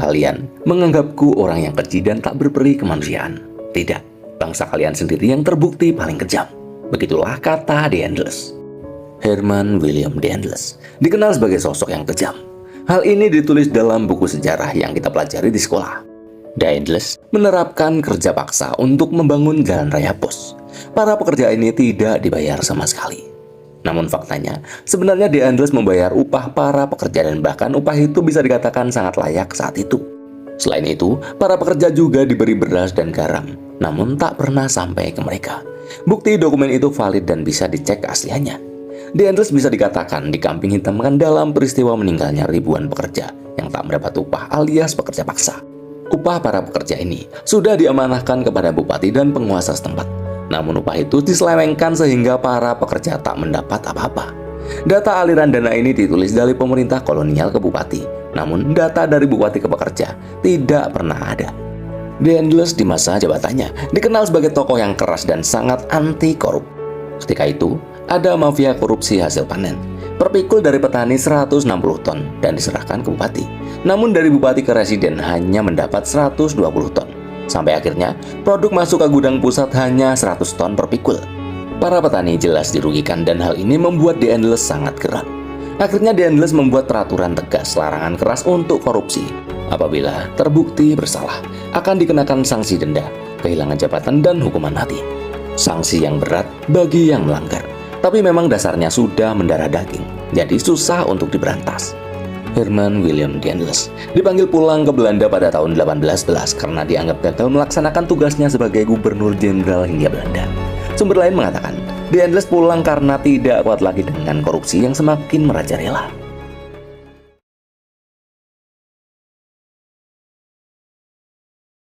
kalian menganggapku orang yang keji dan tak berperi kemanusiaan. Tidak, bangsa kalian sendiri yang terbukti paling kejam. Begitulah kata The Endless. Herman William The Endless dikenal sebagai sosok yang kejam. Hal ini ditulis dalam buku sejarah yang kita pelajari di sekolah. The Endless menerapkan kerja paksa untuk membangun jalan raya pos. Para pekerja ini tidak dibayar sama sekali. Namun faktanya, sebenarnya The Endless membayar upah para pekerja dan bahkan upah itu bisa dikatakan sangat layak saat itu. Selain itu, para pekerja juga diberi beras dan garam, namun tak pernah sampai ke mereka. Bukti dokumen itu valid dan bisa dicek keasliannya. The Endless bisa dikatakan dikambing hitamkan dalam peristiwa meninggalnya ribuan pekerja yang tak mendapat upah alias pekerja paksa. Upah para pekerja ini sudah diamanahkan kepada bupati dan penguasa setempat. Namun upah itu diselewengkan sehingga para pekerja tak mendapat apa-apa. Data aliran dana ini ditulis dari pemerintah kolonial ke bupati. Namun data dari bupati ke pekerja tidak pernah ada. The Endless di masa jabatannya dikenal sebagai tokoh yang keras dan sangat anti korup. Ketika itu, ada mafia korupsi hasil panen. Per pikul dari petani 160 ton dan diserahkan ke bupati. Namun dari bupati ke residen hanya mendapat 120 ton. Sampai akhirnya, produk masuk ke gudang pusat hanya 100 ton per pikul. Para petani jelas dirugikan dan hal ini membuat The Endless sangat geram. Akhirnya The Endless membuat peraturan tegas larangan keras untuk korupsi. Apabila terbukti bersalah, akan dikenakan sanksi denda, kehilangan jabatan dan hukuman mati. Sanksi yang berat bagi yang melanggar. Tapi memang dasarnya sudah mendarah daging, jadi susah untuk diberantas. Herman William The Endless dipanggil pulang ke Belanda pada tahun 1811 karena dianggap gagal melaksanakan tugasnya sebagai gubernur jenderal Hindia Belanda. Sumber lain mengatakan, The Endless pulang karena tidak kuat lagi dengan korupsi yang semakin merajalela.